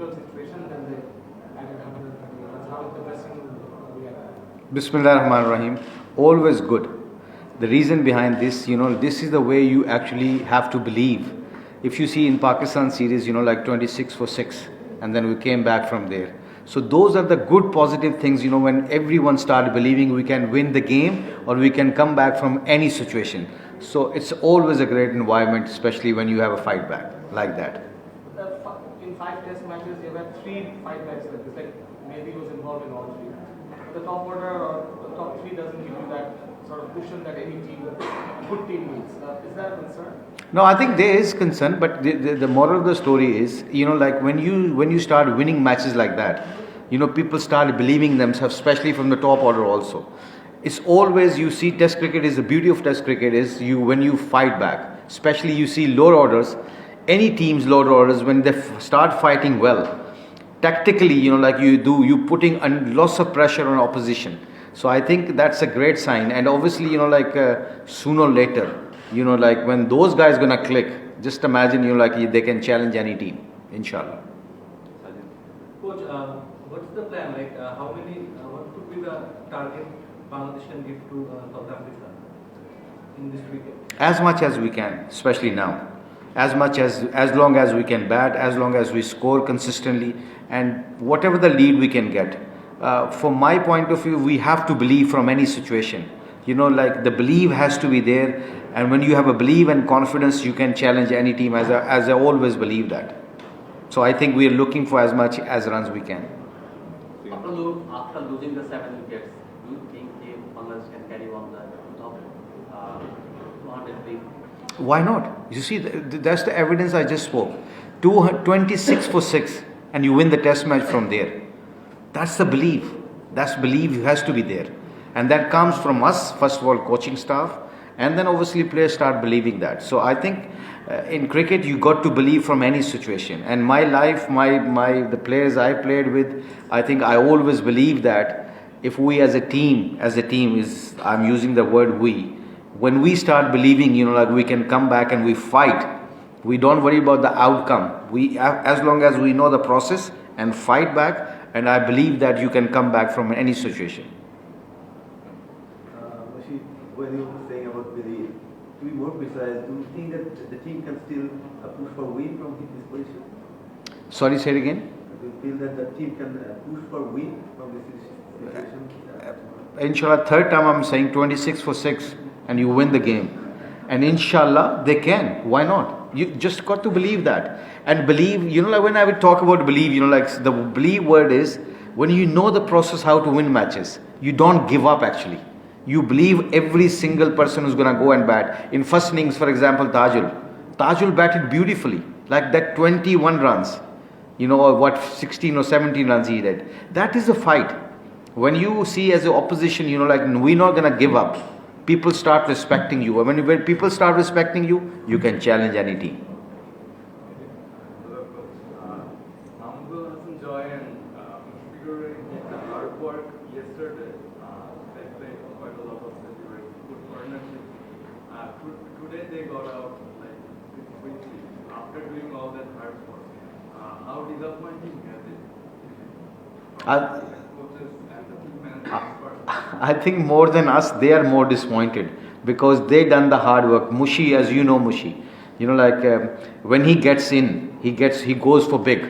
difficult situation, then they added 130. That's how the dressing room reacted. Bismillah ar-Rahman ar-Rahim. Always good. The reason behind this, this is the way you actually have to believe. If you see in Pakistan series, like 26 for 6, and then we came back from there. So those are the good positive things, when everyone started believing we can win the game or we can come back from any situation. So it's always a great environment, especially when you have a fight back like that. In 5 test matches, you have 3 fight backs like this. Like maybe he was involved in all 3. The top order or the top 3 doesn't give you that sort of cushion that any team, good team needs. Is that a concern? No, I think there is concern, but the moral of the story is, like when you start winning matches like that, people start believing themselves, especially from the top order also. It's always, you see, Test cricket is the beauty of Test cricket is when you fight back, especially you see lower orders, any team's lower orders, when they start fighting well, tactically, like you putting lots of pressure on opposition. So I think that's a great sign, and obviously, sooner or later, like when those guys gonna click, just imagine, they can challenge any team, inshallah. Coach, what's the plan? Like, what could be the target Bangladesh can give to South Africa in this weekend? As much as we can, especially now. As long as we can bat, as long as we score consistently, and whatever the lead we can get. From my point of view, we have to believe from any situation. Like the belief has to be there, and when you have a belief and confidence, you can challenge any team. As I always believe that. So I think we are looking for as much as runs we can. After losing the 7 wickets, do you think Bangladesh can carry on the top 200 league? Why not? You see, that's the evidence I just spoke. 26 for 6, and you win the test match from there. That's the belief. That's belief has to be there. And that comes from us, first of all, coaching staff, and then obviously players start believing that. So I think in cricket, you got to believe from any situation. And my life, the players I played with, I think I always believe that if we as a team is, I'm using the word we, when we start believing, like we can come back and we fight, we don't worry about the outcome. As long as we know the process and fight back, and I believe that you can come back from any situation. When you were saying about belief, to be more precise, do you think that the team can still push for win from this position? Sorry, say it again. Do you feel that the team can push for win from this situation? Inshallah, third time I'm saying 26 for 6 and you win the game. And inshallah, they can. Why not? You just got to believe that. And believe, like when I would talk about believe, like the believe word is when you know the process how to win matches, you don't give up actually. You believe every single person who's going to go and bat. In first innings, for example, Tajul batted beautifully, like that 21 runs, or what 16 or 17 runs he did. That is a fight. When you see as an opposition, like we're not going to give up. People start respecting you. When people start respecting you, you can challenge any team. Joy and figuring the hard work yesterday. They played quite a lot of good partnership. Today they got out quickly after doing all that hard work. How disappointing has it? Coaches and the team management. I think more than us, they are more disappointed because they done the hard work. Mushi, as you know, Mushi, when he gets in, he goes for big.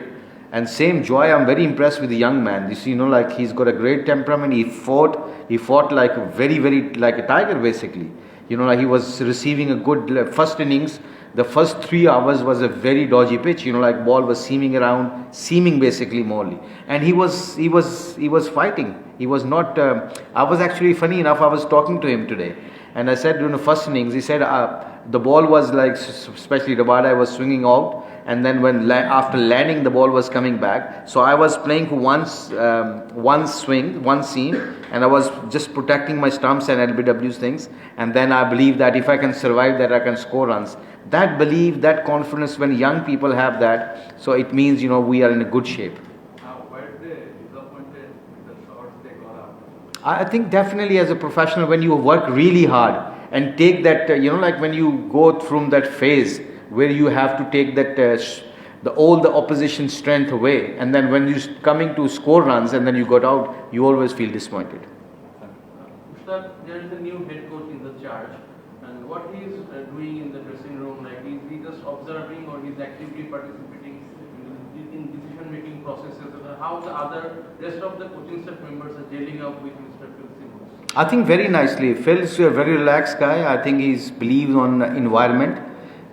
And same Joy, I'm very impressed with the young man. You see, he's got a great temperament. He fought like very, very like a tiger basically. He was receiving a good first innings. The first 3 hours was a very dodgy pitch. Ball was seaming basically morely, and he was fighting. He was not. I was actually funny enough. I was talking to him today, and I said during the first innings, he said the ball was like, especially Rabada was swinging out, and then after landing, the ball was coming back. So I was playing for one swing, one seam, and I was just protecting my stumps and LBW's things. And then I believe that if I can survive that, I can score runs. That belief, that confidence, when young people have that, so it means we are in a good shape. Were they disappointed with the shots they got out? I think definitely as a professional, when you work really hard and take that, like when you go through that phase where you have to take that all the opposition strength away, and then when you coming to score runs and then you got out, you always feel disappointed. Sir, there is a new head coach in the charge, and what he is doing in the dressing room, like is he just observing or he's actively participating in decision-making processes, and how the other rest of the coaching staff members are gelling up with Mr. Phil Simmons? I think very nicely. Phil's a very relaxed guy. I think he's believes on environment,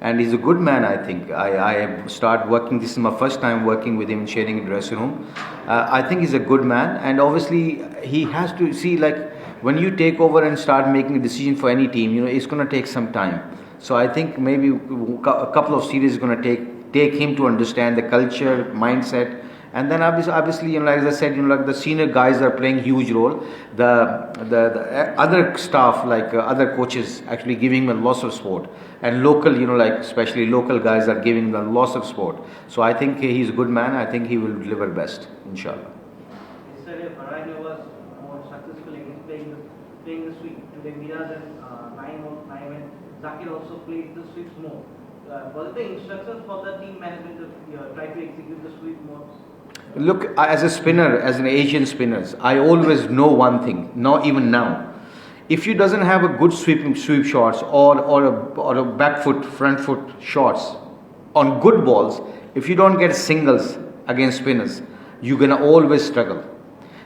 and he's a good man. I think I start working. This is my first time working with him, sharing a dressing room. I think he's a good man, and obviously he has to see, like, when you take over and start making a decision for any team, it's going to take some time. So I think maybe a couple of series is going to take him to understand the culture, mindset. And then obviously, like as I said, like the senior guys are playing huge role. The other staff, like other coaches, actually giving him lots of support. And local, like especially local guys are giving him lots of support. So I think he's a good man. I think he will deliver best, inshallah. Yesterday, Faraghi was more successful in playing the sweep. Today, Miraz and Naim and Zakir also played the sweeps more. Was it the instructions for the team management to try to execute the sweep more? Look, as a spinner, as an Asian spinner, I always know one thing, not even now. If you doesn't have a good sweep shots or a back foot, front foot shots on good balls, if you don't get singles against spinners, you're going to always struggle.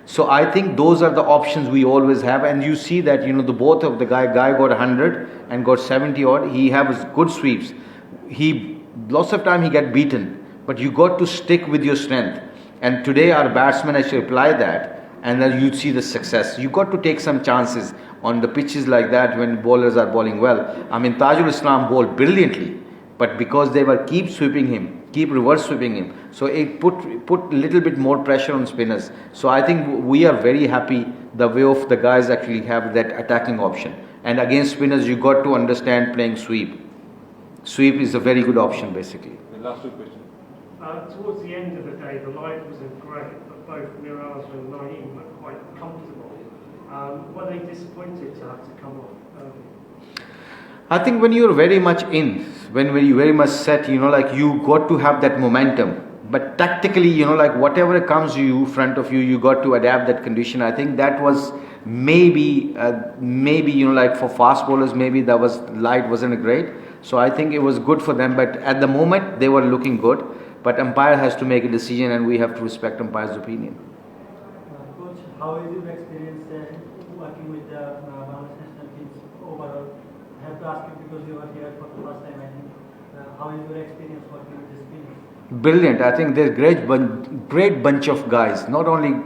So I think those are the options we always have, and you see that the both of the guy got 100 and got 70 odd. He has good sweeps. He lots of time he get beaten, but you got to stick with your strength. And today our batsmen actually apply that, and then you see the success. You got to take some chances on the pitches like that when bowlers are bowling well. I mean, Tajul Islam bowled brilliantly, but because they were keep sweeping him, keep reverse sweeping him, so it put a little bit more pressure on spinners. So I think we are very happy the way of the guys actually have that attacking option. And against spinners, you got to understand playing sweep. Sweep is a very good option, basically. The last two questions. Towards the end of the day, the light wasn't great, but both Miraz and Naeem were quite comfortable. Were they disappointed to have to come off early? I think when you're very much in, when you're very much set, like you got to have that momentum. But tactically, like whatever comes you front of you, you got to adapt that condition. I think that was maybe, like for fast bowlers, maybe that was light wasn't great. So I think it was good for them. But at the moment, they were looking good. But umpire has to make a decision, and we have to respect umpire's opinion. Coach, how is your experience working with the Bangladesh national teams overall? I have to ask you because you were here for the first time. I think. How is your experience working with the spinners? Brilliant. I think there's great bunch of guys. Not only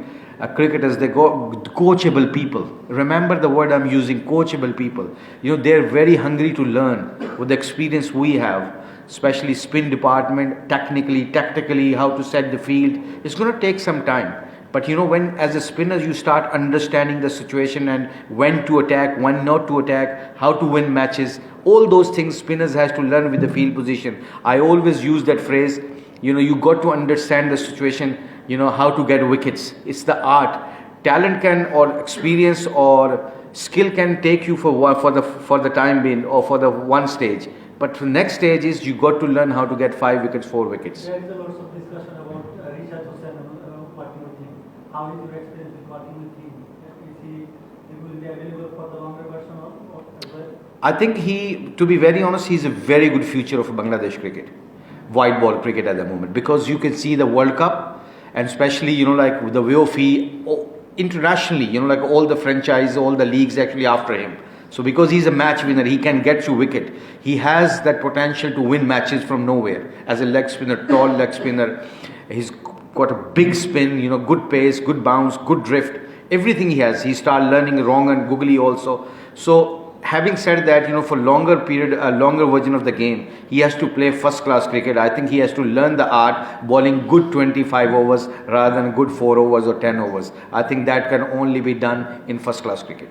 cricketers, they go coachable people. Remember the word I'm using, coachable people. They're very hungry to learn with the experience we have. Especially spin department, technically, tactically, how to set the field. It's going to take some time. But when as a spinner you start understanding the situation and when to attack, when not to attack, how to win matches, all those things spinners has to learn with the field position. I always use that phrase, you got to understand the situation, how to get wickets. It's the art. Talent can, or experience or skill can take you for the time being or for the one stage. But the next stage is you got to learn how to get 5 wickets, 4 wickets. There is a lot of discussion about Rishad Hussain working with him. How is your experience with working with him? Is he will be available for the longer version or as well? I think to be very honest, he's a very good future of Bangladesh cricket, white ball cricket at the moment, because you can see the World Cup, and especially like the way of internationally, like all the franchise, all the leagues actually after him. So because he's a match winner, he can get you wicket. He has that potential to win matches from nowhere. As a leg spinner, tall leg spinner, he's got a big spin, good pace, good bounce, good drift. Everything he has. He started learning wrong and googly also. So having said that, for longer period, a longer version of the game, he has to play first class cricket. I think he has to learn the art bowling good 25 overs rather than good 4 overs or 10 overs. I think that can only be done in first class cricket.